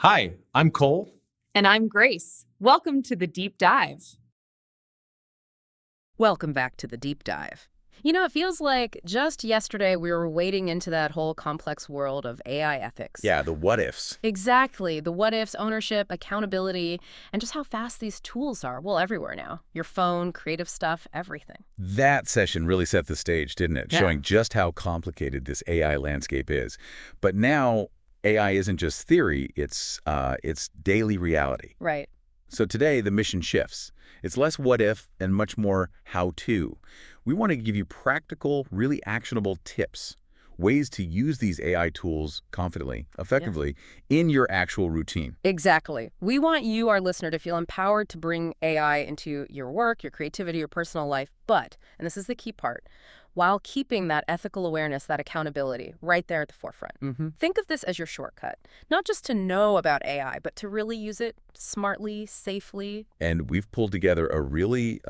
Hi, I'm Cole. And I'm Grace. Welcome to the Deep Dive. Welcome back to the Deep Dive. You know, it feels like just yesterday we were wading into that whole complex world of AI ethics. Yeah, the what ifs. Exactly. The what ifs, ownership, accountability, and just how fast these tools are. Well, everywhere now. Your phone, creative stuff, everything. That session really set the stage, didn't it? Yeah. Showing just how complicated this AI landscape is. But now AI isn't just theory, it's daily reality. Right. So today the mission shifts. It's less what if and much more how to. We want to give you practical, really actionable tips, ways to use these AI tools confidently, effectively, in your actual routine. Exactly. We want you, our listener, to feel empowered to bring AI into your work, your creativity, your personal life, but, and this is the key part, while keeping that ethical awareness, that accountability right there at the forefront. Think of this as your shortcut, not just to know about AI, but to really use it smartly, safely. And we've pulled together a really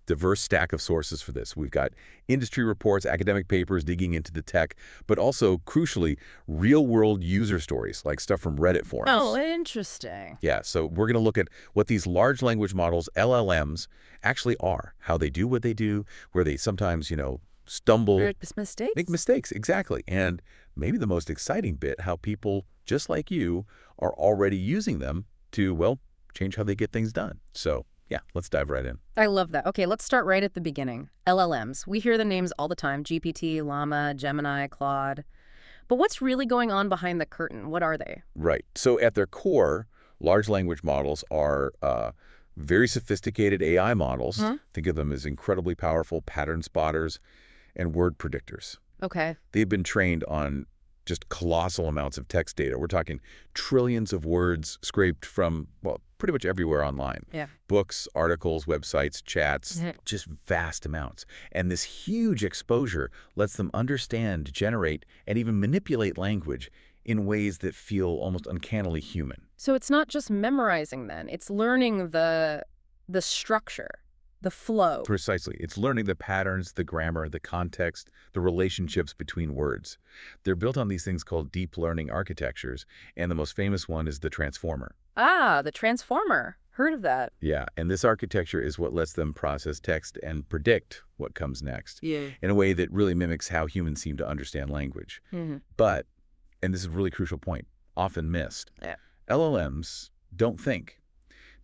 diverse stack of sources for this. We've got industry reports, academic papers digging into the tech, but also, crucially, real-world user stories, like stuff from Reddit forums. Oh, interesting. Yeah, so we're going to look at what these large language models, LLMs, actually are, how they do what they do, where they sometimes, stumble. Mistakes? Make mistakes, exactly. And maybe the most exciting bit, how people just like you are already using them to, well, change how they get things done. So yeah, let's dive right in. I love that. Okay, let's start right at the beginning. LLMs. We hear the names all the time, GPT, Llama, Gemini, Claude. But what's really going on behind the curtain? What are they? Right. So at their core, large language models are very sophisticated AI models. Think of them as incredibly powerful pattern spotters and word predictors. Okay. They've been trained on just colossal amounts of text data. We're talking trillions of words scraped from, well, pretty much everywhere online. Yeah. Books, articles, websites, chats, just vast amounts. And this huge exposure lets them understand, generate, and even manipulate language in ways that feel almost uncannily human. So it's not just memorizing then. It's learning the structure, the flow. Precisely. It's learning the patterns, the grammar, the context, the relationships between words. They're built on these things called deep learning architectures, and the most famous one is the transformer. Ah, the transformer. Heard of that. Yeah, and this architecture is what lets them process text and predict what comes next Yeah. in a way that really mimics how humans seem to understand language. But, and this is a really crucial point, often missed, LLMs don't think.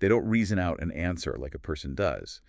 They don't reason out an answer like a person does.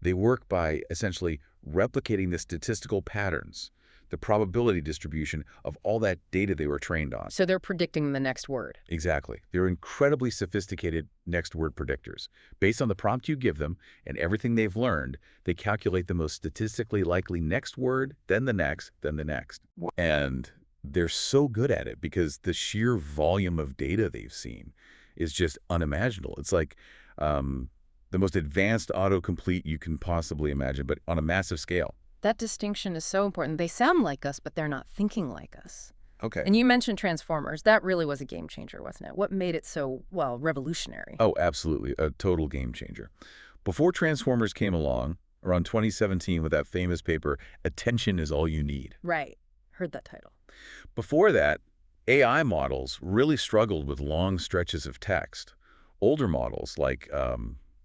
They work by essentially replicating the statistical patterns, the probability distribution of all that data they were trained on. So they're predicting the next word. Exactly. They're incredibly sophisticated next word predictors. Based on the prompt you give them and everything they've learned, they calculate the most statistically likely next word, then the next, then the next. And they're so good at it because the sheer volume of data they've seen is just unimaginable. It's like the most advanced autocomplete you can possibly imagine, but on a massive scale. That distinction is so important. They sound like us, but they're not thinking like us. Okay. And you mentioned transformers. That really was a game changer, wasn't it? What made it so, well, revolutionary? Oh, absolutely. A total game changer. Before transformers came along, around 2017 with that famous paper, Attention is All You Need. Right. Heard that title. Before that, AI models really struggled with long stretches of text. Older models like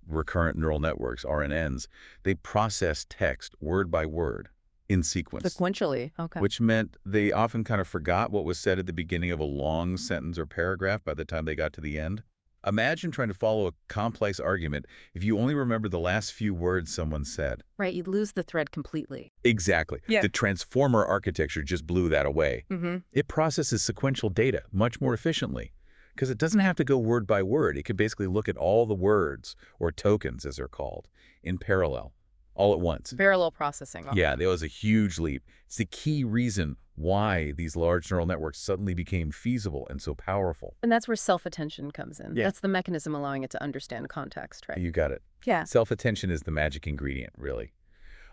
recurrent neural networks, RNNs, they process text word by word in sequence. Sequentially, okay. Which meant they often kind of forgot what was said at the beginning of a long sentence or paragraph by the time they got to the end. Imagine trying to follow a complex argument if you only remember the last few words someone said. Right, you'd lose the thread completely. Exactly. Yeah. The transformer architecture just blew that away. It processes sequential data much more efficiently because it doesn't have to go word by word. It can basically look at all the words, or tokens as they're called, in parallel, all at once. Parallel processing. Okay. Yeah, that was a huge leap. It's the key reason why these large neural networks suddenly became feasible and so powerful. And that's where self-attention comes in. Yeah. That's the mechanism allowing it to understand context, right? You got it. Yeah. Self-attention is the magic ingredient, really.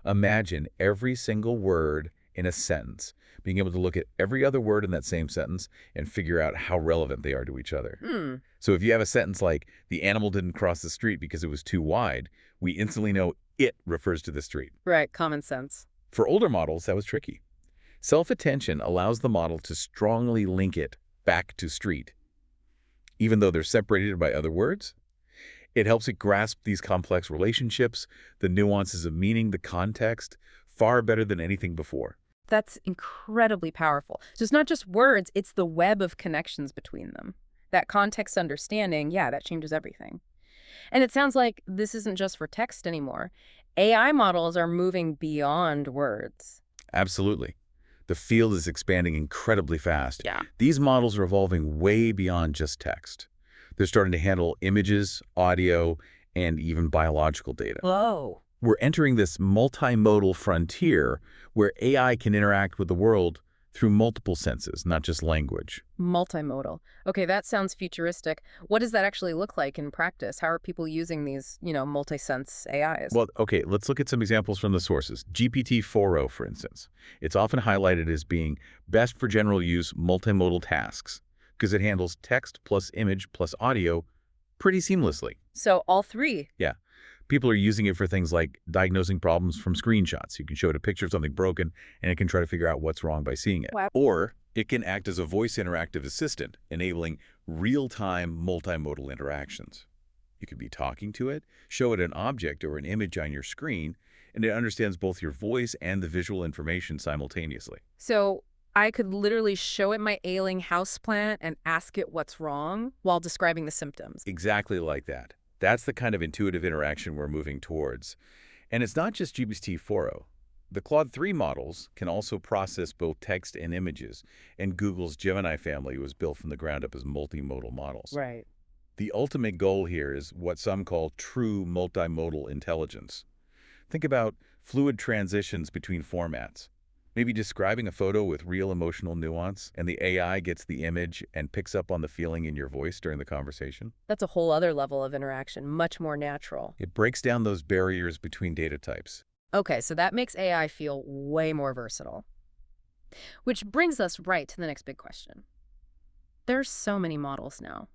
Imagine every single word in a sentence, being able to look at every other word in that same sentence and figure out how relevant they are to each other. So if you have a sentence like, the animal didn't cross the street because it was too wide, we instantly know it refers to the street. Right, common sense. For older models, that was tricky. Self-attention allows the model to strongly link it back to street. even though they're separated by other words. It helps it grasp these complex relationships, the nuances of meaning, the context, far better than anything before. That's incredibly powerful. So it's not just words, it's the web of connections between them. That context understanding, yeah, that changes everything. And it sounds like this isn't just for text anymore. AI models are moving beyond words. Absolutely. The field is expanding incredibly fast. Yeah. These models are evolving way beyond just text. They're starting to handle images, audio, and even biological data. Whoa. We're entering this multimodal frontier where AI can interact with the world through multiple senses, not just language. Multimodal. Okay, that sounds futuristic. What does that actually look like in practice? How are people using these, multi-sense AIs? Well, okay, let's look at some examples from the sources. GPT-4o, for instance. It's often highlighted as being best for general use multimodal tasks because it handles text plus image plus audio pretty seamlessly. So all three. Yeah. People are using it for things like diagnosing problems from screenshots. You can show it a picture of something broken, and it can try to figure out what's wrong by seeing it. Wow. Or it can act as a voice interactive assistant, enabling real-time multimodal interactions. You could be talking to it, show it an object or an image on your screen, and it understands both your voice and the visual information simultaneously. So I could literally show it my ailing houseplant and ask it what's wrong while describing the symptoms. Exactly like that. That's the kind of intuitive interaction we're moving towards. And it's not just GPT-4o. The Claude 3 models can also process both text and images, and Google's Gemini family was built from the ground up as multimodal models. Right. The ultimate goal here is what some call true multimodal intelligence. Think about fluid transitions between formats. Maybe describing a photo with real emotional nuance, and the AI gets the image and picks up on the feeling in your voice during the conversation. That's a whole other level of interaction, much more natural. It breaks down those barriers between data types. Okay, so that makes AI feel way more versatile. Which brings us right to the next big question. There's so many models now.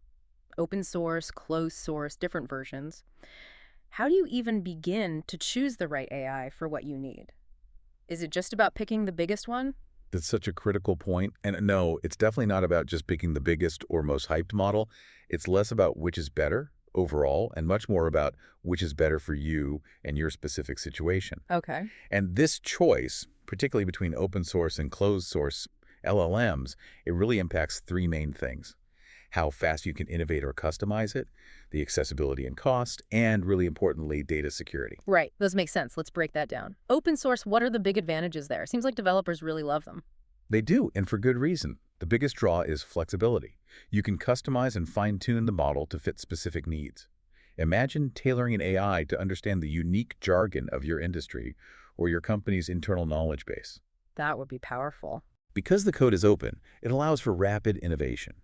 Open source, closed source, different versions. How do you even begin to choose the right AI for what you need? Is it just about picking the biggest one? That's such a critical point. And no, it's definitely not about just picking the biggest or most hyped model. It's less about which is better overall and much more about which is better for you and your specific situation. Okay. And this choice, particularly between open source and closed source LLMs, it really impacts three main things: how fast you can innovate or customize it, the accessibility and cost, and really importantly, data security. Right. Those make sense. Let's break that down. Open source, what are the big advantages there? Seems like developers really love them. They do, and for good reason. The biggest draw is flexibility. You can customize and fine-tune the model to fit specific needs. Imagine tailoring an AI to understand the unique jargon of your industry or your company's internal knowledge base. That would be powerful. Because the code is open, it allows for rapid innovation.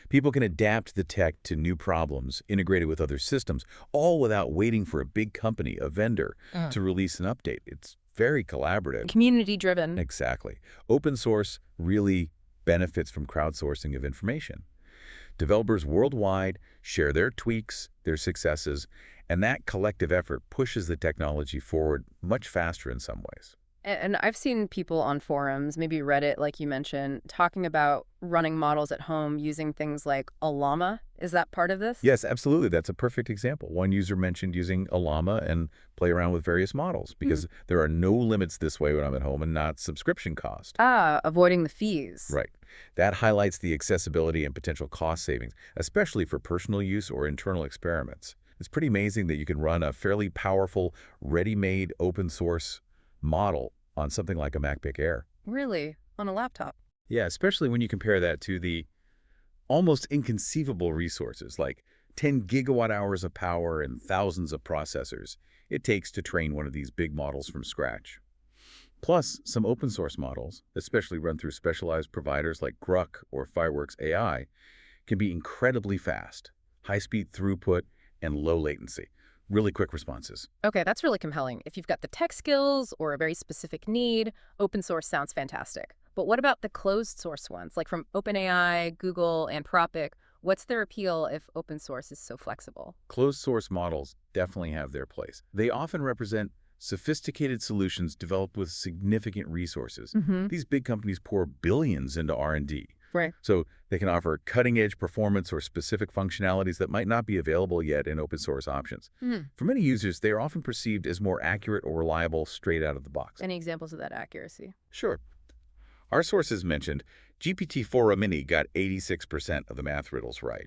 People can adapt the tech to new problems, integrate it with other systems, all without waiting for a big company, a vendor, to release an update. It's very collaborative. Community-driven. Exactly. Open source really benefits from crowdsourcing of information. Developers worldwide share their tweaks, their successes, and that collective effort pushes the technology forward much faster in some ways. And I've seen people on forums, maybe Reddit, like you mentioned, talking about running models at home using things like a llama. Is that part of this? Yes, absolutely. That's a perfect example. One user mentioned using a llama and play around with various models because there are no limits this way when I'm at home and not subscription cost. Avoiding the fees. Right. That highlights the accessibility and potential cost savings, especially for personal use or internal experiments. It's pretty amazing that you can run a fairly powerful, ready-made open source model on something like a MacBook Air. Really? On a laptop? Yeah, especially when you compare that to the almost inconceivable resources like 10 gigawatt hours of power and thousands of processors it takes to train one of these big models from scratch. Plus, some open source models, especially run through specialized providers like Grok or Fireworks AI, can be incredibly fast, high-speed throughput, and low latency. Really quick responses. Okay, that's really compelling. If you've got the tech skills or a very specific need, open source sounds fantastic. But what about the closed source ones, like from OpenAI, Google, Anthropic? What's their appeal if open source is so flexible? Closed source models definitely have their place. They often represent sophisticated solutions developed with significant resources. These big companies pour billions into R&D, Right. So they can offer cutting-edge performance or specific functionalities that might not be available yet in open source options. For many users, they are often perceived as more accurate or reliable straight out of the box. Any examples of that accuracy? Sure. Our sources mentioned GPT-4o Mini got 86% of the math riddles right,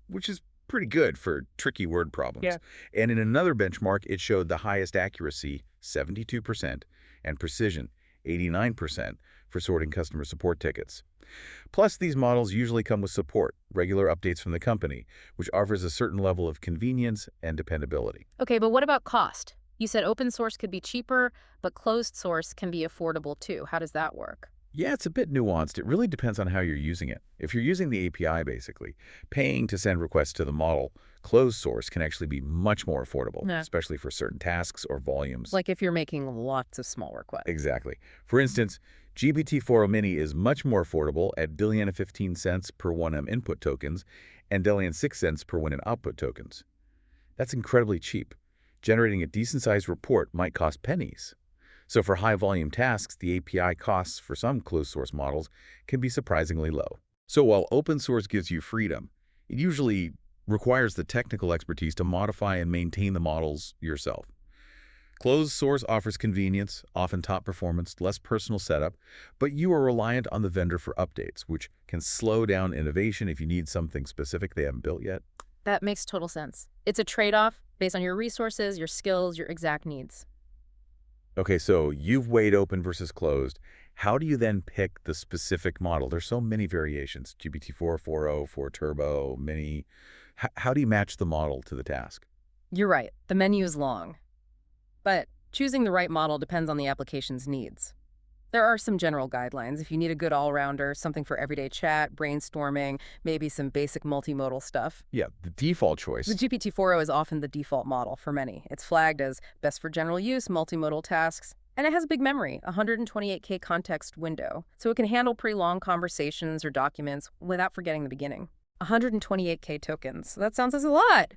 which is pretty good for tricky word problems. Yeah. And in another benchmark, it showed the highest accuracy, 72%, and precision, 89%, for sorting customer support tickets. Plus, these models usually come with support, regular updates from the company, which offers a certain level of convenience and dependability. Okay, but what about cost? You said open source could be cheaper, but closed source can be affordable too. How does that work? Yeah, it's a bit nuanced. It really depends on how you're using it. If you're using the API, basically, paying to send requests to the model, closed source can actually be much more affordable, Yeah. especially for certain tasks or volumes. Like if you're making lots of small requests. Exactly. For instance, GPT-4o Mini is much more affordable at $1.15 per 1M input tokens and $1.06 per 1M output tokens. That's incredibly cheap. Generating a decent-sized report might cost pennies. So for high-volume tasks, the API costs for some closed-source models can be surprisingly low. So while open source gives you freedom, it usually requires the technical expertise to modify and maintain the models yourself. Closed source offers convenience, often top performance, less personal setup, but you are reliant on the vendor for updates, which can slow down innovation if you need something specific they haven't built yet. That makes total sense. It's a trade-off based on your resources, your skills, your exact needs. Okay, so you've weighed open versus closed. How do you then pick the specific model? There's so many variations, GPT-4, 4o, 4 Turbo, Mini. How do you match the model to the task? You're right. The menu is long. But choosing the right model depends on the application's needs. There are some general guidelines. If you need a good all-rounder, something for everyday chat, brainstorming, maybe some basic multimodal stuff. Yeah, the default choice. The GPT-4o is often the default model for many. It's flagged as best for general use, multimodal tasks, and it has a big memory, a 128K context window, so it can handle pretty long conversations or documents without forgetting the beginning. 128K tokens. That sounds as a lot.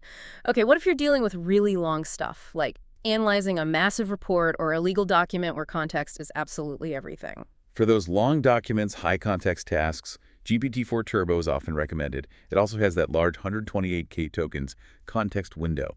Okay, what if you're dealing with really long stuff, like analyzing a massive report or a legal document where context is absolutely everything? For those long documents, high-context tasks, GPT-4 Turbo is often recommended. It also has that large 128K tokens context window.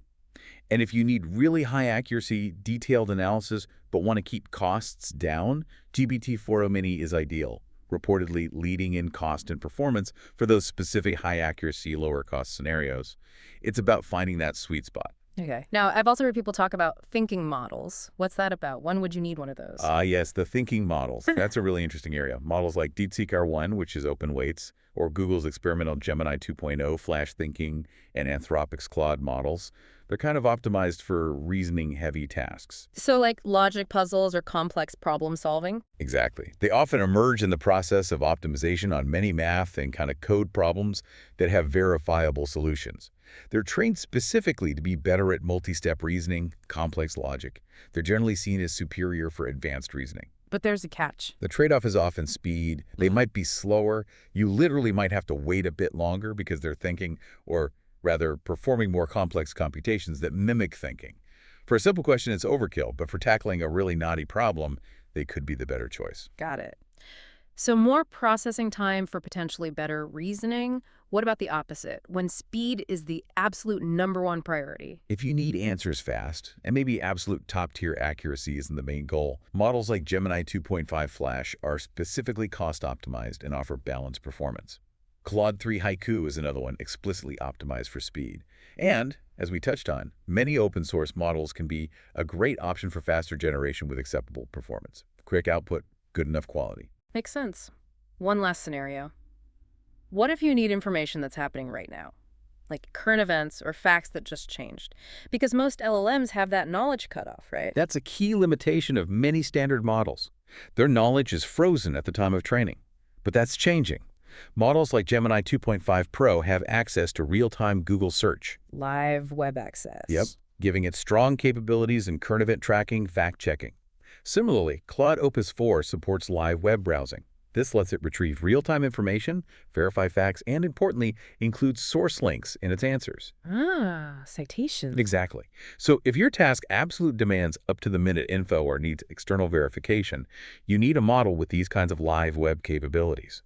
And if you need really high accuracy, detailed analysis, but want to keep costs down, GPT-4o Mini is ideal, reportedly leading in cost and performance for those specific high-accuracy, lower-cost scenarios. It's about finding that sweet spot. Okay. Now, I've also heard people talk about thinking models. What's that about? When would you need one of those? Yes, the thinking models. That's a really interesting area. Models like DeepSeek R1, which is open weights, or Google's experimental Gemini 2.0 flash thinking, and Anthropic's Claude models. They're kind of optimized for reasoning-heavy tasks. So like logic puzzles or complex problem solving? Exactly. They often emerge in the process of optimization on many math and kind of code problems that have verifiable solutions. They're trained specifically to be better at multi-step reasoning, complex logic. They're generally seen as superior for advanced reasoning. But there's a catch. The trade-off is often speed. They might be slower. You literally might have to wait a bit longer because they're thinking, or rather performing more complex computations that mimic thinking. For a simple question, it's overkill, but for tackling a really knotty problem, they could be the better choice. Got it. So more processing time for potentially better reasoning. What about the opposite, when speed is the absolute #1 priority? If you need answers fast, and maybe absolute top-tier accuracy isn't the main goal, models like Gemini 2.5 Flash are specifically cost-optimized and offer balanced performance. Claude 3 Haiku is another one explicitly optimized for speed. And, as we touched on, many open-source models can be a great option for faster generation with acceptable performance. Quick output, good enough quality. Makes sense. One last scenario. What if you need information that's happening right now? Like current events or facts that just changed? Because most LLMs have that knowledge cutoff, right? That's a key limitation of many standard models. Their knowledge is frozen at the time of training. But that's changing. Models like Gemini 2.5 Pro have access to real-time Google search. Live web access. Yep, giving it strong capabilities in current event tracking, fact-checking. Similarly, Claude Opus 4 supports live web browsing. This lets it retrieve real-time information, verify facts, and importantly, includes source links in its answers. Citations. Exactly. So if your task absolute demands up-to-the-minute info or needs external verification, you need a model with these kinds of live web capabilities.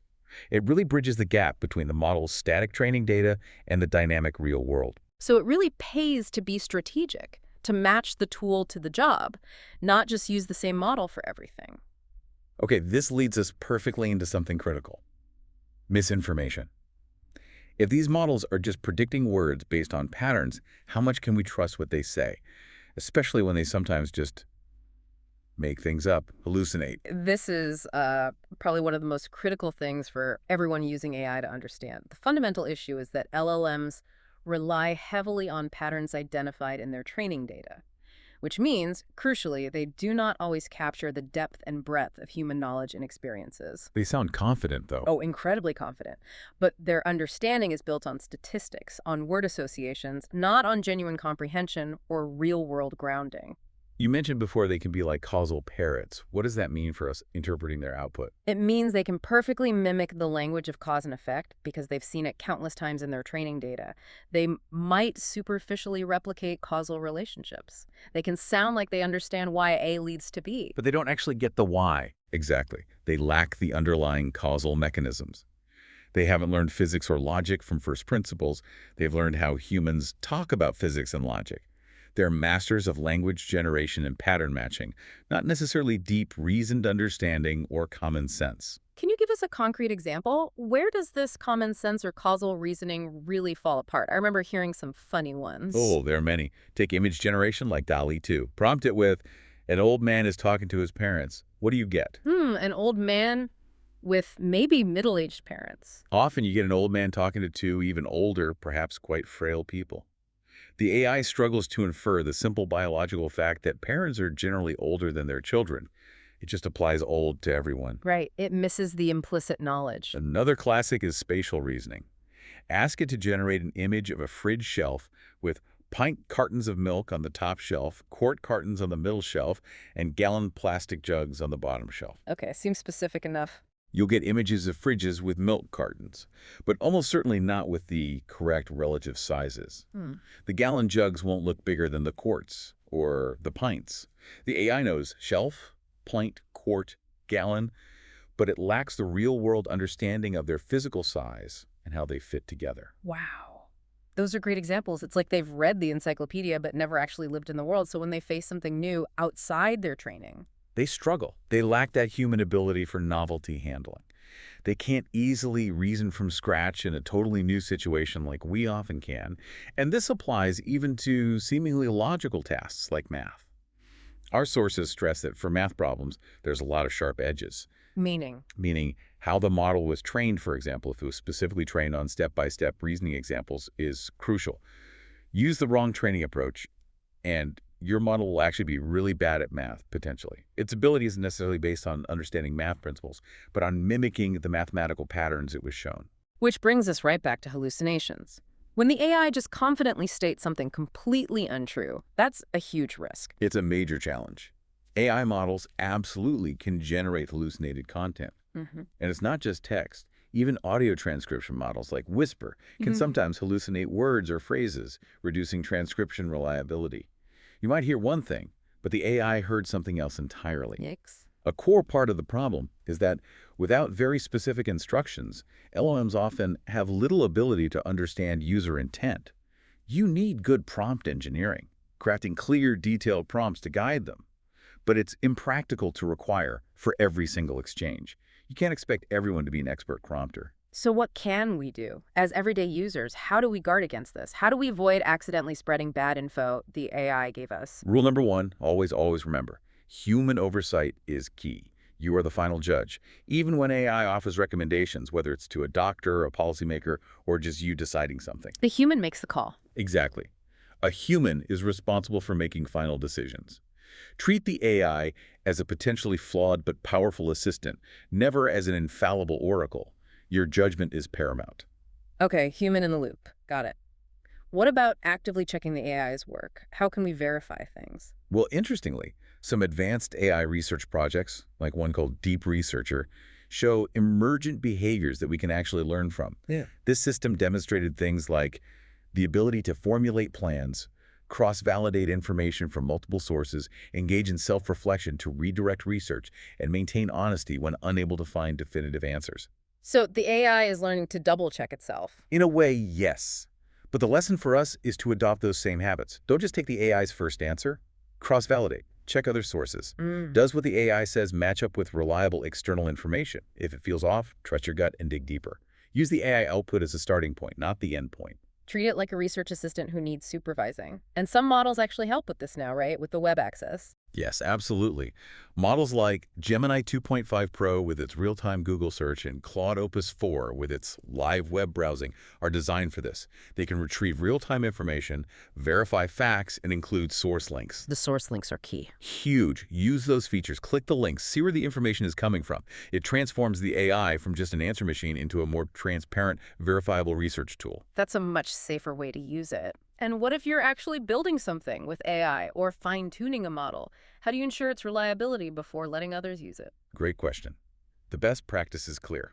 It really bridges the gap between the model's static training data and the dynamic real world. So it really pays to be strategic, to match the tool to the job, not just use the same model for everything. Okay, this leads us perfectly into something critical: misinformation. If these models are just predicting words based on patterns, how much can we trust what they say, especially when they sometimes just make things up, hallucinate? This is probably one of the most critical things for everyone using AI to understand. The fundamental issue is that LLMs rely heavily on patterns identified in their training data, which means, crucially, they do not always capture the depth and breadth of human knowledge and experiences. They sound confident, though. Oh, incredibly confident. But their understanding is built on statistics, on word associations, not on genuine comprehension or real-world grounding. You mentioned before they can be like causal parrots. What does that mean for us interpreting their output? It means they can perfectly mimic the language of cause and effect because they've seen it countless times in their training data. They might superficially replicate causal relationships. They can sound like they understand why A leads to B. But they don't actually get the why. Exactly. They lack the underlying causal mechanisms. They haven't learned physics or logic from first principles. They've learned how humans talk about physics and logic. They're masters of language generation and pattern matching, not necessarily deep, reasoned understanding or common sense. Can you give us a concrete example? Where does this common sense or causal reasoning really fall apart? I remember hearing some funny ones. Oh, there are many. Take image generation like DALL-E 2. Prompt it with, "An old man is talking to his parents." What do you get? An old man with maybe middle-aged parents. Often you get an old man talking to two even older, perhaps quite frail people. The AI struggles to infer the simple biological fact that parents are generally older than their children. It just applies old to everyone. Right. It misses the implicit knowledge. Another classic is spatial reasoning. Ask it to generate an image of a fridge shelf with pint cartons of milk on the top shelf, quart cartons on the middle shelf, and gallon plastic jugs on the bottom shelf. Okay, seems specific enough. You'll get images of fridges with milk cartons, but almost certainly not with the correct relative sizes. The gallon jugs won't look bigger than the quarts or the pints. The AI knows shelf, pint, quart, gallon, but it lacks the real-world understanding of their physical size and how they fit together. Wow. Those are great examples. It's like they've read the encyclopedia but never actually lived in the world, so when they face something new outside their training, they struggle. They lack that human ability for novelty handling. They can't easily reason from scratch in a totally new situation like we often can, and this applies even to seemingly logical tasks like math. Our sources stress that for math problems, there's a lot of sharp edges. Meaning How the model was trained, for example, if it was specifically trained on step-by-step reasoning examples, is crucial. Use the wrong training approach, and your model will actually be really bad at math, potentially. Its ability isn't necessarily based on understanding math principles, but on mimicking the mathematical patterns it was shown. Which brings us right back to hallucinations. When the AI just confidently states something completely untrue, that's a huge risk. It's a major challenge. AI models absolutely can generate hallucinated content. And it's not just text. Even audio transcription models like Whisper can sometimes hallucinate words or phrases, reducing transcription reliability. You might hear one thing, but the AI heard something else entirely. Yikes. A core part of the problem is that without very specific instructions, LLMs often have little ability to understand user intent. You need good prompt engineering, crafting clear, detailed prompts to guide them. But it's impractical to require for every single exchange. You can't expect everyone to be an expert prompter. So what can we do? As everyday users, how do we guard against this? How do we avoid accidentally spreading bad info the AI gave us? Rule number one, always remember, human oversight is key. You are the final judge. Even when AI offers recommendations, whether it's to a doctor, a policymaker, or just you deciding something. The human makes the call. Exactly. A human is responsible for making final decisions. Treat the AI as a potentially flawed but powerful assistant, never as an infallible oracle. Your judgment is paramount. Okay, human in the loop. Got it. What about actively checking the AI's work? How can we verify things? Well, interestingly, some advanced AI research projects, like one called Deep Researcher, show emergent behaviors that we can actually learn from. This system demonstrated things like the ability to formulate plans, cross-validate information from multiple sources, engage in self-reflection to redirect research, and maintain honesty when unable to find definitive answers. So the AI is learning to double-check itself. In a way, yes. But the lesson for us is to adopt those same habits. Don't just take the AI's first answer. Cross-validate. Check other sources. Does what the AI says match up with reliable external information? If it feels off, trust your gut and dig deeper. Use the AI output as a starting point, not the end point. Treat it like a research assistant who needs supervising. And some models actually help with this now, right? With the web access. Yes, absolutely. Models like Gemini 2.5 Pro with its real-time Google search and Claude Opus 4 with its live web browsing are designed for this. They can retrieve real-time information, verify facts, and include source links. The source links are key. Huge. Use those features. Click the links. See where the information is coming from. It transforms the AI from just an answer machine into a more transparent, verifiable research tool. That's a much safer way to use it. And what if you're actually building something with AI or fine-tuning a model? How do you ensure its reliability before letting others use it? Great question. The best practice is clear.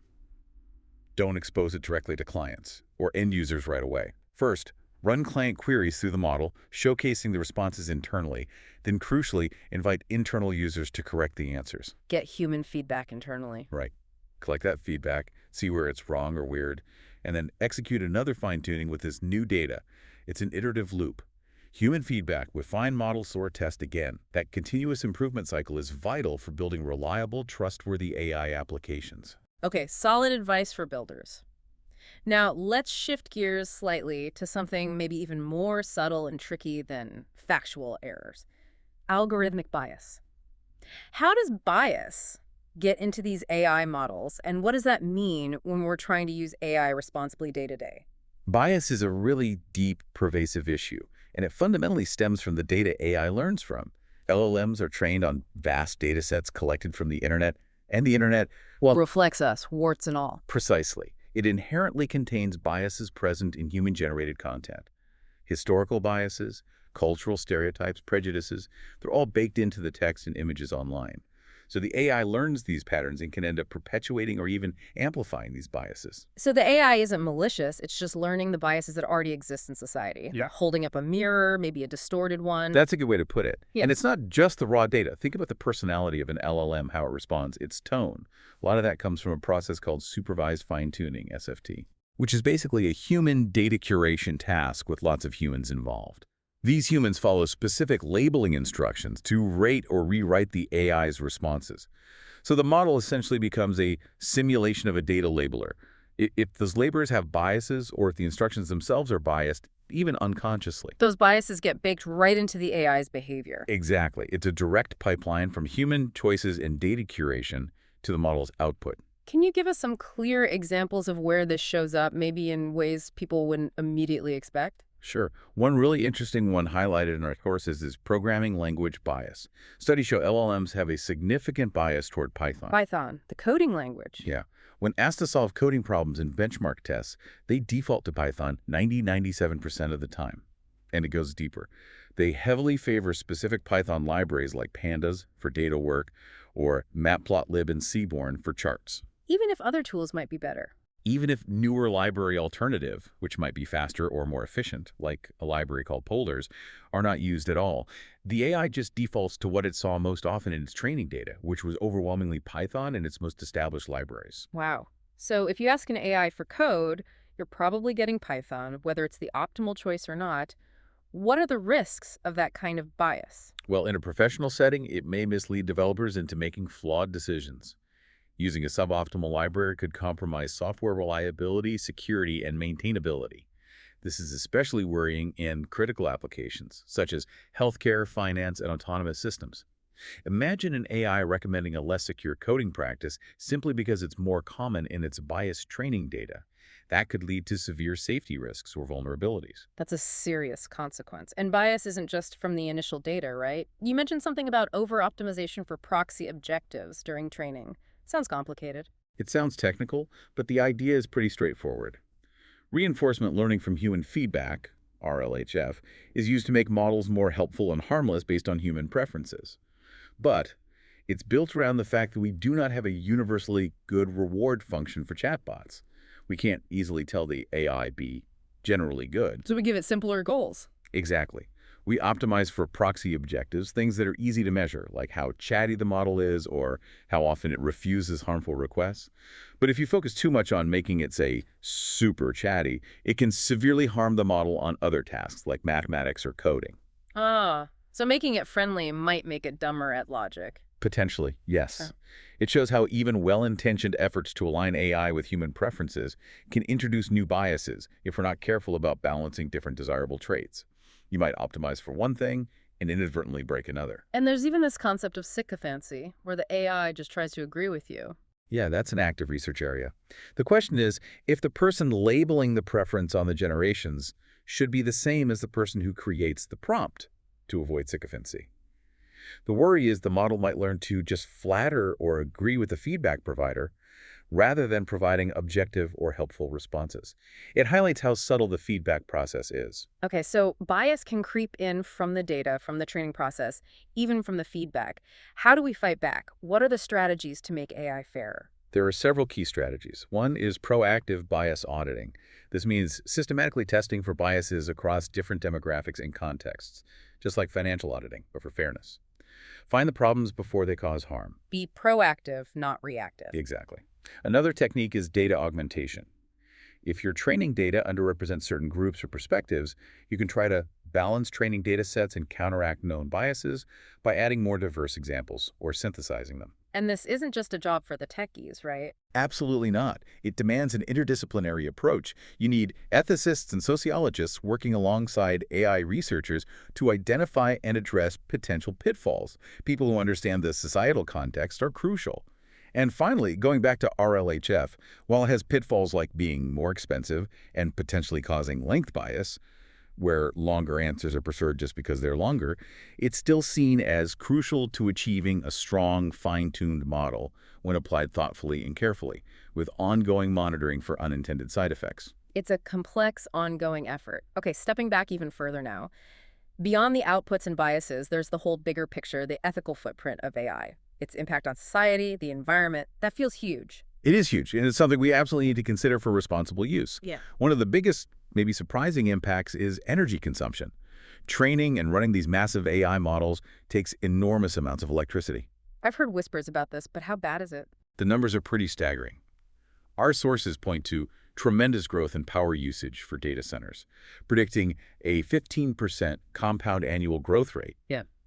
Don't expose it directly to clients or end users right away. First, run client queries through the model, showcasing the responses internally. Then, crucially, invite internal users to correct the answers. Get human feedback internally. Right. Collect that feedback, see where it's wrong or weird, and then execute another fine-tuning with this new data. It's an iterative loop. Human feedback, refine model, sort, test again. That continuous improvement cycle is vital for building reliable, trustworthy AI applications. Okay, solid advice for builders. Now, let's shift gears slightly to something maybe even more subtle and tricky than factual errors. Algorithmic bias. How does bias get into these AI models, and what does that mean when we're trying to use AI responsibly day to day? Bias is a really deep, pervasive issue, and it fundamentally stems from the data AI learns from. LLMs are trained on vast data sets collected from the internet, and the internet, well, Reflects us, warts and all. precisely. It inherently contains biases present in human-generated content. Historical biases, cultural stereotypes, prejudices, they're all baked into the text and images online. So the AI learns these patterns and can end up perpetuating or even amplifying these biases. So the AI isn't malicious, it's just learning the biases that already exist in society. Yeah. Holding up a mirror, maybe a distorted one. That's a good way to put it. Yeah. And it's not just the raw data. Think about the personality of an LLM, how it responds, its tone. A lot of that comes from a process called supervised fine-tuning, SFT, which is basically a human data curation task with lots of humans involved. These humans follow specific labeling instructions to rate or rewrite the AI's responses. So the model essentially becomes a simulation of a data labeler. If those labelers have biases or if the instructions themselves are biased, even unconsciously. Those biases get baked right into the AI's behavior. Exactly. It's a direct pipeline from human choices and data curation to the model's output. Can you give us some clear examples of where this shows up, maybe in ways people wouldn't immediately expect? Sure. One really interesting one highlighted in our courses is programming language bias. Studies show LLMs have a significant bias toward Python. Python, the coding language. Yeah. When asked to solve coding problems in benchmark tests, they default to Python 97% of the time. And it goes deeper. They heavily favor specific Python libraries like pandas for data work or matplotlib and seaborn for charts. Even if other tools might be better. Even if newer library alternative, which might be faster or more efficient, like a library called Polders, are not used at all, the AI just defaults to what it saw most often in its training data, which was overwhelmingly Python and its most established libraries. Wow. So if you ask an AI for code, you're probably getting Python, whether it's the optimal choice or not. What are the risks of that kind of bias? Well, in a professional setting, it may mislead developers into making flawed decisions. Using a suboptimal library could compromise software reliability, security, and maintainability. This is especially worrying in critical applications, such as healthcare, finance, and autonomous systems. Imagine an AI recommending a less secure coding practice simply because it's more common in its biased training data. That could lead to severe safety risks or vulnerabilities. That's a serious consequence. And bias isn't just from the initial data, right? You mentioned something about over-optimization for proxy objectives during training. Sounds complicated. It sounds technical, but the idea is pretty straightforward. Reinforcement learning from human feedback, RLHF, is used to make models more helpful and harmless based on human preferences. But it's built around the fact that we do not have a universally good reward function for chatbots. We can't easily tell the AI be generally good. So we give it simpler goals. Exactly. We optimize for proxy objectives, things that are easy to measure, like how chatty the model is or how often it refuses harmful requests. But if you focus too much on making it, say, super chatty, it can severely harm the model on other tasks like mathematics or coding. Ah, so making it friendly might make it dumber at logic. Potentially, Oh. yes. It shows how even well-intentioned efforts to align AI with human preferences can introduce new biases if we're not careful about balancing different desirable traits. You might optimize for one thing and inadvertently break another. And there's even this concept of sycophancy, where the AI just tries to agree with you. Yeah, that's an active research area. The question is, if the person labeling the preference on the generations should be the same as the person who creates the prompt to avoid sycophancy. The worry is the model might learn to just flatter or agree with the feedback provider rather than providing objective or helpful responses. It highlights how subtle the feedback process is. Okay, so bias can creep in from the data, from the training process, even from the feedback. How do we fight back? What are the strategies to make AI fairer? There are several key strategies. One is proactive bias auditing. This means systematically testing for biases across different demographics and contexts, just like financial auditing, but for fairness. Find the problems before they cause harm. Be proactive, not reactive. Exactly. Another technique is data augmentation. If your training data underrepresents certain groups or perspectives, you can try to balance training data sets and counteract known biases by adding more diverse examples or synthesizing them. And this isn't just a job for the techies, right? Absolutely not. It demands an interdisciplinary approach. You need ethicists and sociologists working alongside AI researchers to identify and address potential pitfalls. People who understand the societal context are crucial. And finally, going back to RLHF, while it has pitfalls like being more expensive and potentially causing length bias, where longer answers are preferred just because they're longer, it's still seen as crucial to achieving a strong, fine-tuned model when applied thoughtfully and carefully, with ongoing monitoring for unintended side effects. It's a complex, ongoing effort. Okay, stepping back even further now. Beyond the outputs and biases, there's the whole bigger picture, the ethical footprint of AI. Its impact on society, the environment, that feels huge. It is huge, and it's something we absolutely need to consider for responsible use. Yeah. One of the biggest, maybe surprising impacts is energy consumption. Training and running these massive AI models takes enormous amounts of electricity. I've heard whispers about this, but how bad is it? The numbers are pretty staggering. Our sources point to tremendous growth in power usage for data centers, predicting a 15% compound annual growth rate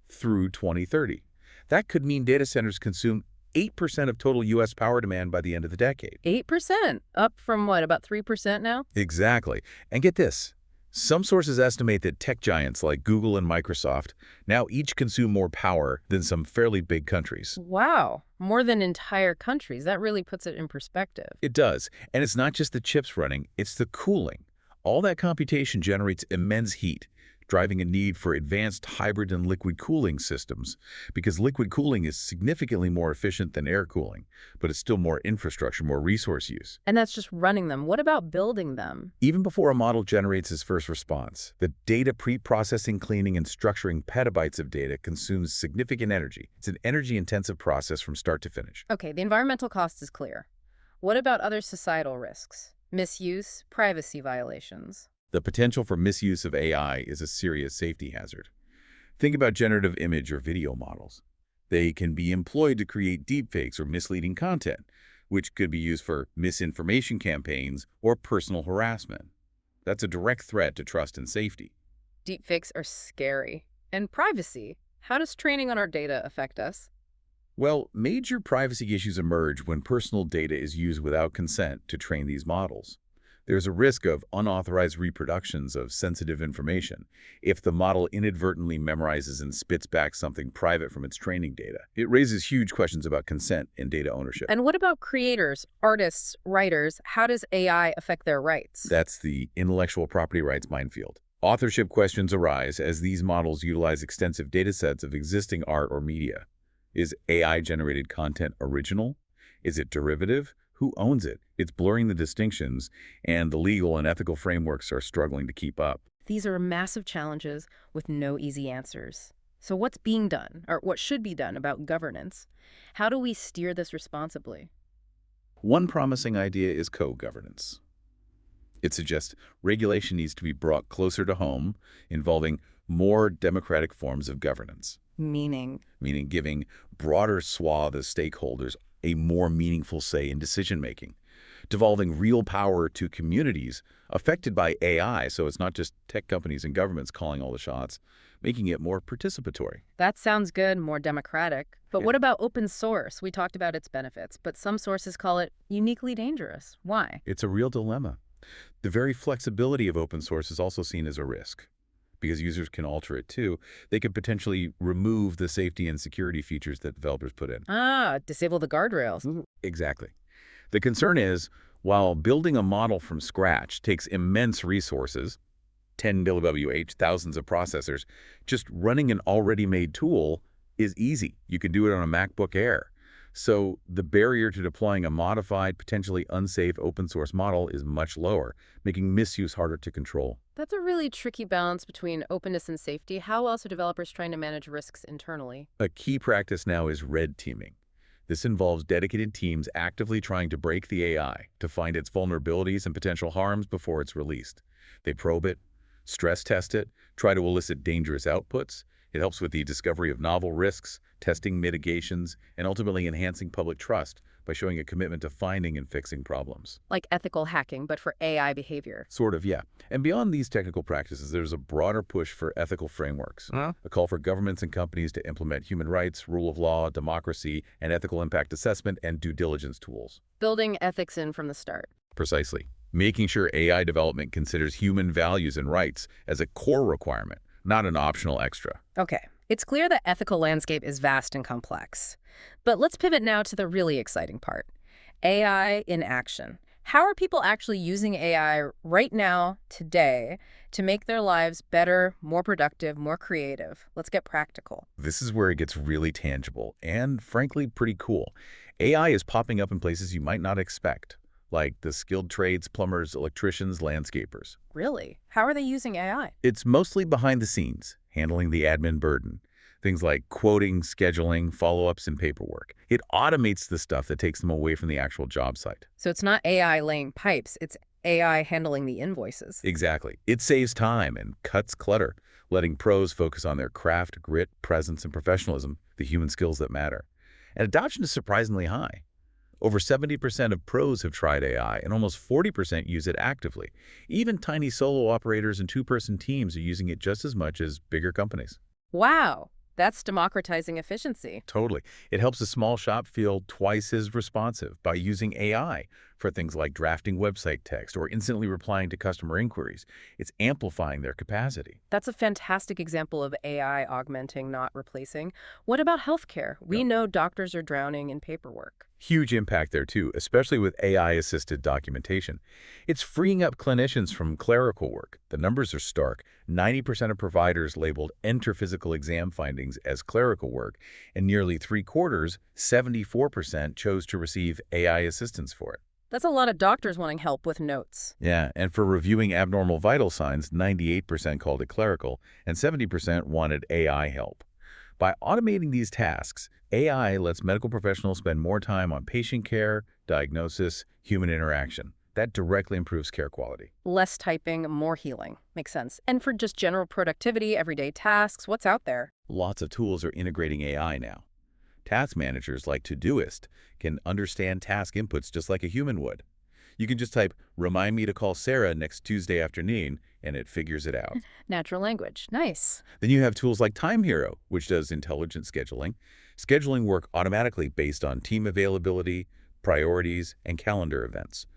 through 2030. That could mean data centers consume 8% of total U.S. power demand by the end of the decade. 8%? Up from what, about 3% now? Exactly. And get this. Some sources estimate that tech giants like Google and Microsoft now each consume more power than some fairly big countries. Wow, more than entire countries. That really puts it in perspective. It does. And it's not just the chips running, it's the cooling. All that computation generates immense heat, driving a need for advanced hybrid and liquid cooling systems, because liquid cooling is significantly more efficient than air cooling, but it's still more infrastructure, more resource use. And that's just running them. What about building them? Even before a model generates its first response, the data pre-processing, cleaning, and structuring petabytes of data consumes significant energy. It's an energy-intensive process from start to finish. Okay, the environmental cost is clear. What about other societal risks? Misuse, privacy violations. The potential for misuse of AI is a serious safety hazard. Think about generative image or video models. They can be employed to create deepfakes or misleading content, which could be used for misinformation campaigns or personal harassment. That's a direct threat to trust and safety. Deepfakes are scary. And privacy. How does training on our data affect us? Well, major privacy issues emerge when personal data is used without consent to train these models. There's a risk of unauthorized reproductions of sensitive information if the model inadvertently memorizes and spits back something private from its training data. It raises huge questions about consent and data ownership. And what about creators, artists, writers? How does AI affect their rights? That's the intellectual property rights minefield. Authorship questions arise as these models utilize extensive data sets of existing art or media. Is AI-generated content original? Is it derivative? Who owns it? It's blurring the distinctions, and the legal and ethical frameworks are struggling to keep up. These are massive challenges with no easy answers. So what's being done, or what should be done about governance? How do we steer this responsibly? One promising idea is co-governance. It suggests regulation needs to be brought closer to home, involving more democratic forms of governance, Meaning? meaning giving broader swath of stakeholders a more meaningful say in decision-making, devolving real power to communities affected by AI, so it's not just tech companies and governments calling all the shots, making it more participatory. That sounds good, more democratic. But Yeah. what about open source? We talked about its benefits, but some sources call it uniquely dangerous. Why? It's a real dilemma. The very flexibility of open source is also seen as a risk. Because users can alter it too, they could potentially remove the safety and security features that developers put in. Ah, disable the guardrails. Exactly. The concern is, while building a model from scratch takes immense resources, 10 kWh, thousands of processors, just running an already made tool is easy. You can do it on a MacBook Air. So the barrier to deploying a modified, potentially unsafe open source model is much lower, making misuse harder to control. That's a really tricky balance between openness and safety. How else are developers trying to manage risks internally? A key practice now is red teaming. This involves dedicated teams actively trying to break the AI to find its vulnerabilities and potential harms before it's released. They probe it, stress test it, try to elicit dangerous outputs. It helps with the discovery of novel risks, testing mitigations, and ultimately enhancing public trust by showing a commitment to finding and fixing problems. Like ethical hacking, but for AI behavior. Sort of, yeah. And beyond these technical practices, there's a broader push for ethical frameworks. A call for governments and companies to implement human rights, rule of law, democracy, and ethical impact assessment and due diligence tools. Building ethics in from the start. Precisely. Making sure AI development considers human values and rights as a core requirement, not an optional extra. Okay, it's clear the ethical landscape is vast and complex. But let's pivot now to the really exciting part. AI in action. How are people actually using AI right now, today, to make their lives better, more productive, more creative? Let's get practical. This is where it gets really tangible and, frankly, pretty cool. AI is popping up in places you might not expect, like the skilled trades, plumbers, electricians, landscapers. Really? How are they using AI? It's mostly behind the scenes, handling the admin burden. Things like quoting, scheduling, follow-ups, and paperwork. It automates the stuff that takes them away from the actual job site. So it's not AI laying pipes, it's AI handling the invoices. Exactly. It saves time and cuts clutter, letting pros focus on their craft, grit, presence, and professionalism, the human skills that matter. And adoption is surprisingly high. Over 70% of pros have tried AI, and almost 40% use it actively. Even tiny solo operators and two-person teams are using it just as much as bigger companies. Wow, that's democratizing efficiency. Totally. It helps a small shop feel twice as responsive by using AI for things like drafting website text or instantly replying to customer inquiries. It's amplifying their capacity. That's a fantastic example of AI augmenting, not replacing. What about healthcare? We know doctors are drowning in paperwork. Huge impact there too, especially with AI-assisted documentation. It's freeing up clinicians from clerical work. The numbers are stark. 90% of providers labeled enter physical exam findings as clerical work, and nearly three-quarters, 74%, chose to receive AI assistance for it. That's a lot of doctors wanting help with notes. Yeah, and for reviewing abnormal vital signs, 98% called it clerical, and 70% wanted AI help. By automating these tasks, AI lets medical professionals spend more time on patient care, diagnosis, human interaction. That directly improves care quality. Less typing, more healing. Makes sense. And for just general productivity, everyday tasks, what's out there? Lots of tools are integrating AI now. Task managers like Todoist can understand task inputs just like a human would. You can just type, "Remind me to call Sarah next Tuesday afternoon," and it figures it out. Natural language. Nice. Then you have tools like Time Hero, which does intelligent scheduling work automatically based on team availability, priorities, and calendar events.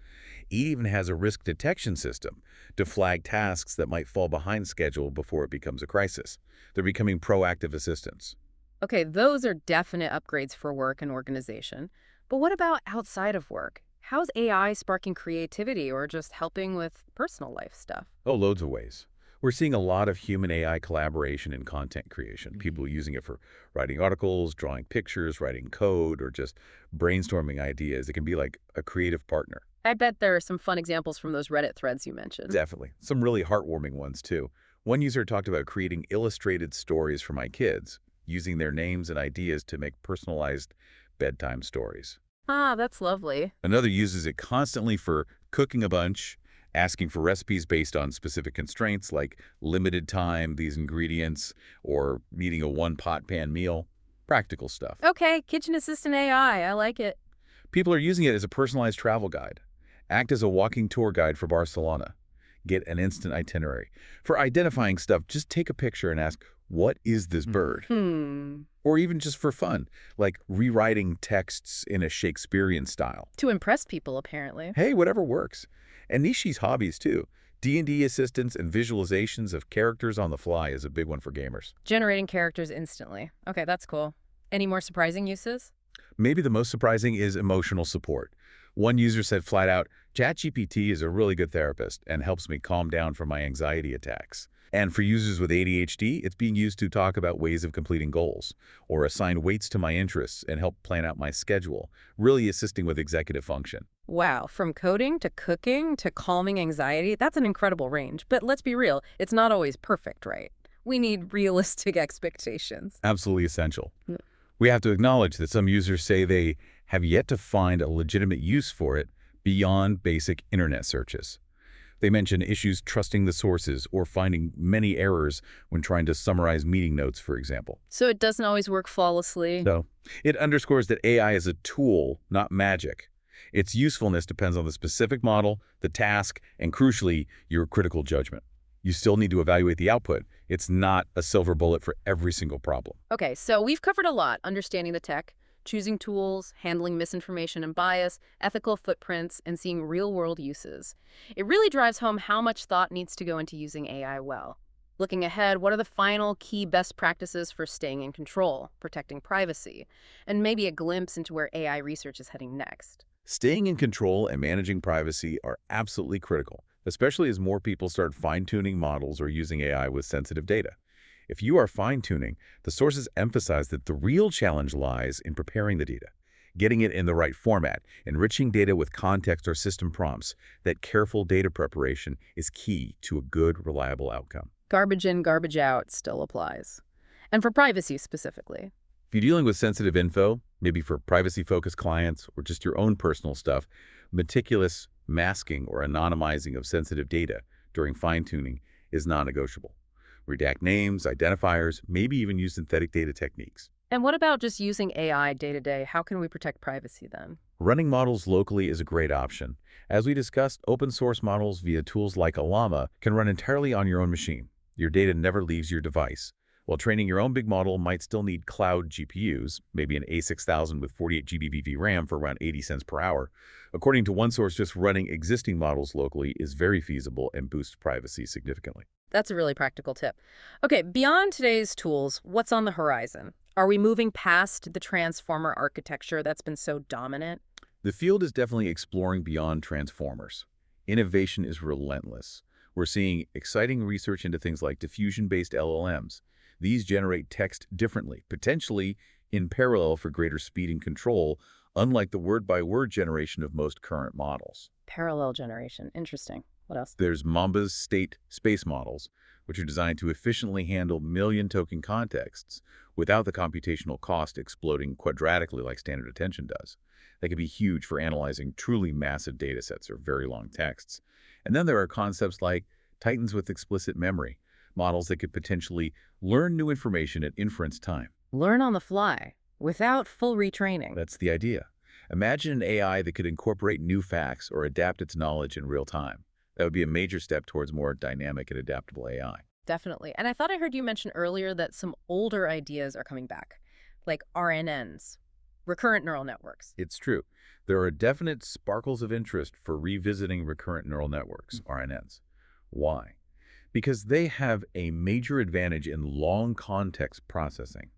It even has a risk detection system to flag tasks that might fall behind schedule before it becomes a crisis. They're becoming proactive assistants. Okay, those are definite upgrades for work and organization. But what about outside of work? How's AI sparking creativity or just helping with personal life stuff? Oh, loads of ways. We're seeing a lot of human-AI collaboration in content creation. People using it for writing articles, drawing pictures, writing code, or just brainstorming ideas. It can be like a creative partner. I bet there are some fun examples from those Reddit threads you mentioned. Definitely. Some really heartwarming ones, too. One user talked about creating illustrated stories for my kids, using their names and ideas to make personalized bedtime stories. Ah, that's lovely. Another uses it constantly for cooking a bunch asking for recipes based on specific constraints like limited time, these ingredients, or needing a one-pot pan meal. Practical stuff. Okay, kitchen assistant AI, I like it. People are using it as a personalized travel guide. Act as a walking tour guide for Barcelona. Get an instant itinerary. For identifying stuff, just take a picture and ask, what is this bird? Or even just for fun, like rewriting texts in a Shakespearean style. To impress people, apparently. Hey, whatever works. And niche hobbies, too. D&D assistance and visualizations of characters on the fly is a big one for gamers. Generating characters instantly. Okay, that's cool. Any more surprising uses? Maybe the most surprising is emotional support. One user said flat out, ChatGPT is a really good therapist and helps me calm down from my anxiety attacks. And for users with ADHD, it's being used to talk about ways of completing goals, or assign weights to my interests and help plan out my schedule, really assisting with executive function. Wow, from coding to cooking to calming anxiety, that's an incredible range. But let's be real, it's not always perfect, right? We need realistic expectations. Absolutely essential. We have to acknowledge that some users say they have yet to find a legitimate use for it beyond basic internet searches. They mention issues trusting the sources or finding many errors when trying to summarize meeting notes, for example. So it doesn't always work flawlessly. So it underscores that AI is a tool, not magic. Its usefulness depends on the specific model, the task, and crucially, your critical judgment. You still need to evaluate the output. It's not a silver bullet for every single problem. Okay, so we've covered a lot: understanding the tech, choosing tools, handling misinformation and bias, ethical footprints, and seeing real-world uses. It really drives home how much thought needs to go into using AI well. Looking ahead, what are the final key best practices for staying in control, protecting privacy, and maybe a glimpse into where AI research is heading next? Staying in control and managing privacy are absolutely critical, especially as more people start fine-tuning models or using AI with sensitive data. If you are fine-tuning, the sources emphasize that the real challenge lies in preparing the data, getting it in the right format, enriching data with context or system prompts. That careful data preparation is key to a good, reliable outcome. Garbage in, garbage out still applies. And for privacy specifically. If you're dealing with sensitive info, maybe for privacy-focused clients or just your own personal stuff, meticulous masking or anonymizing of sensitive data during fine-tuning is non-negotiable. Redact names, identifiers, maybe even use synthetic data techniques. And what about just using AI day-to-day? How can we protect privacy then? Running models locally is a great option. As we discussed, open source models via tools like Llama can run entirely on your own machine. Your data never leaves your device. While training your own big model might still need cloud GPUs, maybe an A6000 with 48 GB VRAM for around 80 cents per hour. According to one source, just running existing models locally is very feasible and boosts privacy significantly. That's a really practical tip. Okay, beyond today's tools, what's on the horizon? Are we moving past the transformer architecture that's been so dominant? The field is definitely exploring beyond transformers. Innovation is relentless. We're seeing exciting research into things like diffusion-based LLMs. These generate text differently, potentially in parallel for greater speed and control, unlike the word-by-word generation of most current models. Parallel generation. Interesting. What else? There's Mamba's state space models, which are designed to efficiently handle million-token contexts without the computational cost exploding quadratically like standard attention does. They can be huge for analyzing truly massive data sets or very long texts. And then there are concepts like Titans with explicit memory, models that could potentially learn new information at Inference-Time. Learn on the fly, without full retraining. That's the idea. Imagine an AI that could incorporate new facts or adapt its knowledge in real time. That would be a major step towards more dynamic and adaptable AI. Definitely. And I thought I heard you mention earlier that some older ideas are coming back, like RNNs, recurrent neural networks. It's true. There are definite sparkles of interest for revisiting recurrent neural networks, RNNs. Why? Because they have a major advantage in long context processing.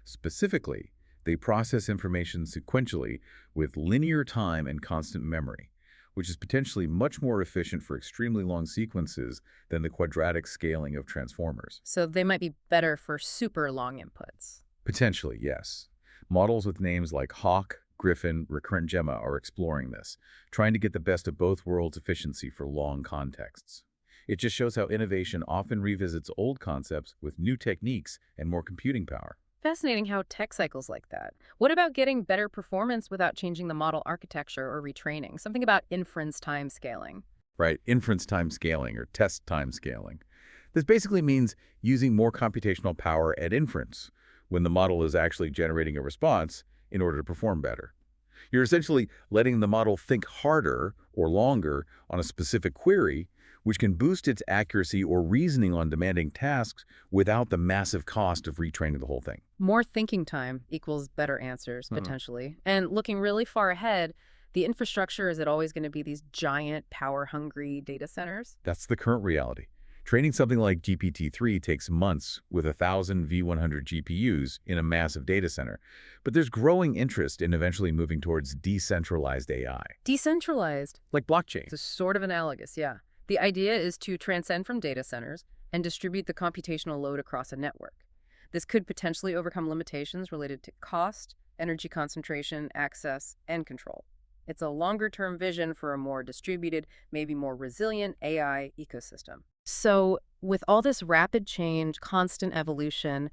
Specifically, they process information sequentially with linear time and constant memory, which is potentially much more efficient for extremely long sequences than the quadratic scaling of transformers. So they might be better for super long inputs. Potentially, yes. Models with names like Hawk, Griffin, Recurrent Gemma are exploring this, trying to get the best of both worlds' efficiency for long contexts. It just shows how innovation often revisits old concepts with new techniques and more computing power. Fascinating how tech cycles like that. What about getting better performance without changing the model architecture or retraining? Something about inference time scaling. right? Inference time scaling or test time scaling. This basically means using more computational power at inference when the model is actually generating a response in order to perform better. You're essentially letting the model think harder or longer on a specific query, which can boost its accuracy or reasoning on demanding tasks without the massive cost of retraining the whole thing. More thinking time equals better answers, potentially. And looking really far ahead, the infrastructure, is it always going to be these giant, power-hungry data centers? That's the current reality. Training something like GPT-3 takes months with 1,000 V100 GPUs in a massive data center. But there's growing interest in eventually moving towards decentralized AI. Decentralized. Like blockchain. It's sort of analogous, yeah. The idea is to transcend from data centers and distribute the computational load across a network. This could potentially overcome limitations related to cost, energy concentration, access, and control. It's a longer-term vision for a more distributed, maybe more resilient AI ecosystem. So, with all this rapid change, constant evolution,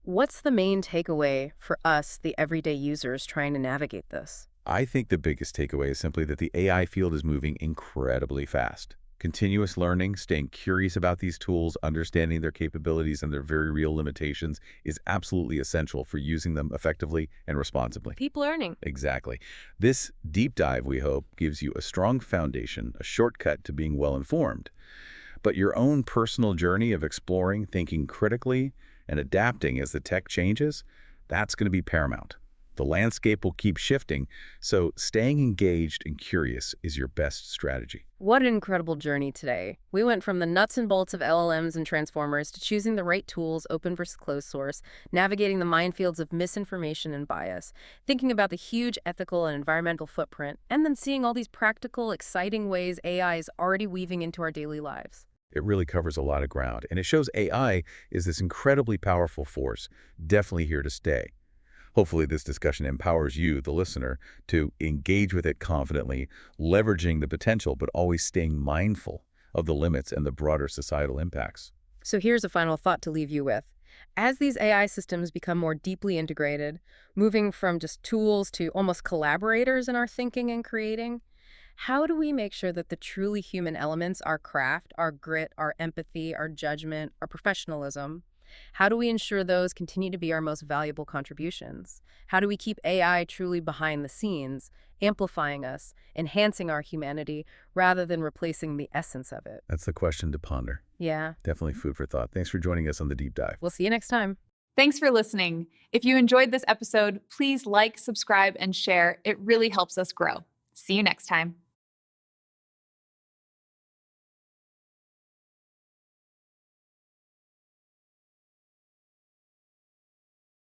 what's the main takeaway for us, the everyday users, trying to navigate this? I think the biggest takeaway is simply that the AI field is moving incredibly fast. Continuous learning, staying curious about these tools, understanding their capabilities and their very real limitations is absolutely essential for using them effectively and responsibly. Keep learning. Exactly. This deep dive, we hope, gives you a strong foundation, a shortcut to being well-informed. But your own personal journey of exploring, thinking critically, and adapting as the tech changes, that's going to be paramount. The landscape will keep shifting, so staying engaged and curious is your best strategy. What an incredible journey today. We went from the nuts and bolts of LLMs and transformers to choosing the right tools, open versus closed source, navigating the minefields of misinformation and bias, thinking about the huge ethical and environmental footprint, and then seeing all these practical, exciting ways AI is already weaving into our daily lives. It really covers a lot of ground, and it shows AI is this incredibly powerful force, definitely here to stay. Hopefully this discussion empowers you, the listener, to engage with it confidently, leveraging the potential but always staying mindful of the limits and the broader societal impacts. So here's a final thought to leave you with. As these AI systems become more deeply integrated, moving from just tools to almost collaborators in our thinking and creating, how do we make sure that the truly human elements, our craft, our grit, our empathy, our judgment, our professionalism, how do we ensure those continue to be our most valuable contributions? How do we keep AI truly behind the scenes, amplifying us, enhancing our humanity, rather than replacing the essence of it? That's the question to ponder. Yeah. Definitely food for thought. Thanks for joining us on the Deep Dive. We'll see you next time. Thanks for listening. If you enjoyed this episode, please like, subscribe, and share. It really helps us grow. See you next time.